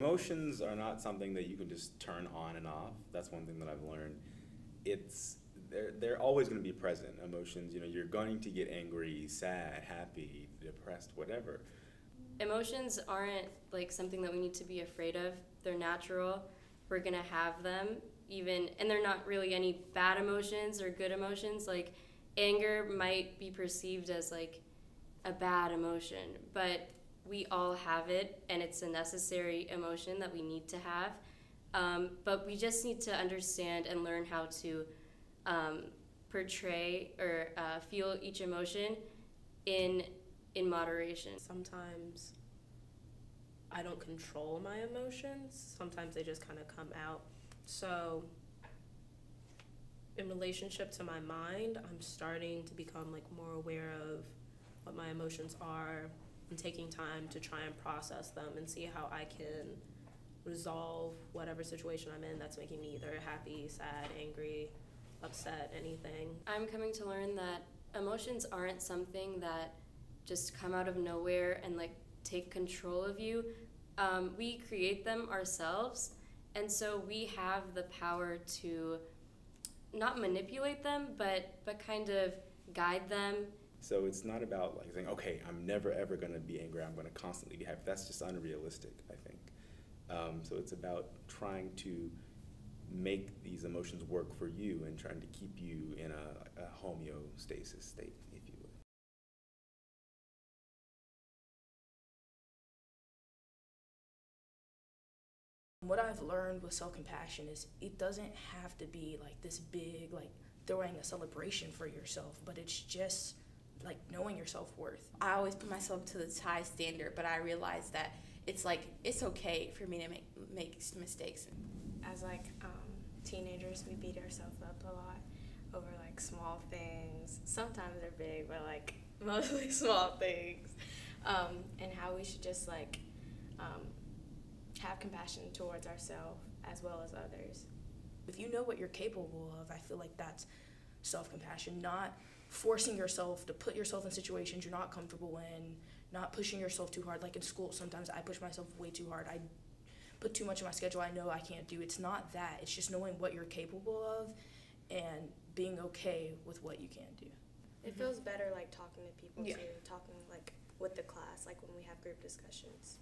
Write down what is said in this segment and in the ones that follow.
Emotions are not something that you can just turn on and off. That's one thing that I've learned. It's they're always going to be present. Emotions, you're going to get angry, sad, happy, depressed, whatever. Emotions aren't like something that we need to be afraid of. They're natural. We're gonna have them even, and they're not really any bad emotions or good emotions. Like anger might be perceived as like a bad emotion, but we all have it, and it's a necessary emotion that we need to have. But we just need to understand and learn how to portray or feel each emotion in moderation. Sometimes I don't control my emotions. Sometimes they just kind of come out. So in relationship to my mind, I'm starting to become like more aware of what my emotions are and taking time to try and process them and see how I can resolve whatever situation I'm in that's making me either happy, sad, angry, upset, anything. I'm coming to learn that emotions aren't something that just come out of nowhere and like take control of you. We create them ourselves, and so we have the power to not manipulate them, but kind of guide them. So it's not about like saying, okay, I'm never ever going to be angry. I'm going to constantly be happy. That's just unrealistic, I think. So it's about trying to make these emotions work for you and trying to keep you in a homeostasis state, if you will. What I've learned with self-compassion is it doesn't have to be like this big, like throwing a celebration for yourself, but it's just like knowing your self-worth. I always put myself to this high standard, but I realize that it's like, it's okay for me to make mistakes. As teenagers, we beat ourselves up a lot over like small things. Sometimes they're big, but like mostly small things. And how we should just have compassion towards ourselves as well as others. If you know what you're capable of, I feel like that's self-compassion, not forcing yourself to put yourself in situations you're not comfortable in, not pushing yourself too hard. Like in school, sometimes I push myself way too hard. I put too much in my schedule I know I can't do. It's not that. It's just knowing what you're capable of and being okay with what you can do. It feels better like talking to people Yeah. too, talking like with the class, like when we have group discussions.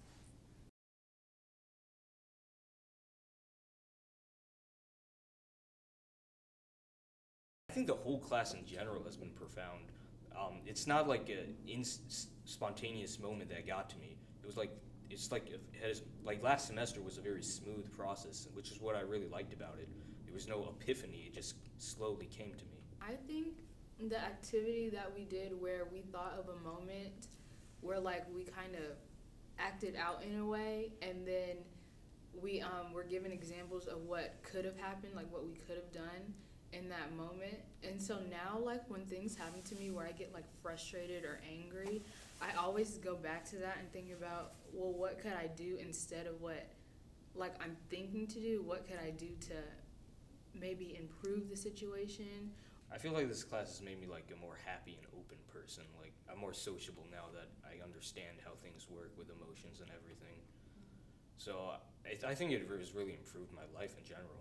I think the whole class in general has been profound. It's not like a spontaneous moment that got to me. It was like, like last semester was a very smooth process, which is what I really liked about it. There was no epiphany, it just slowly came to me. I think the activity that we did where we thought of a moment where like we kind of acted out in a way, and then we were given examples of what could have happened, like what we could have done in that moment. And so now like when things happen to me where I get like frustrated or angry, I always go back to that and think about, well, what could I do instead of what like I'm thinking to do? What could I do to maybe improve the situation? I feel like this class has made me like a more happy and open person. Like I'm more sociable now that I understand how things work with emotions and everything. So I think it has really improved my life in general.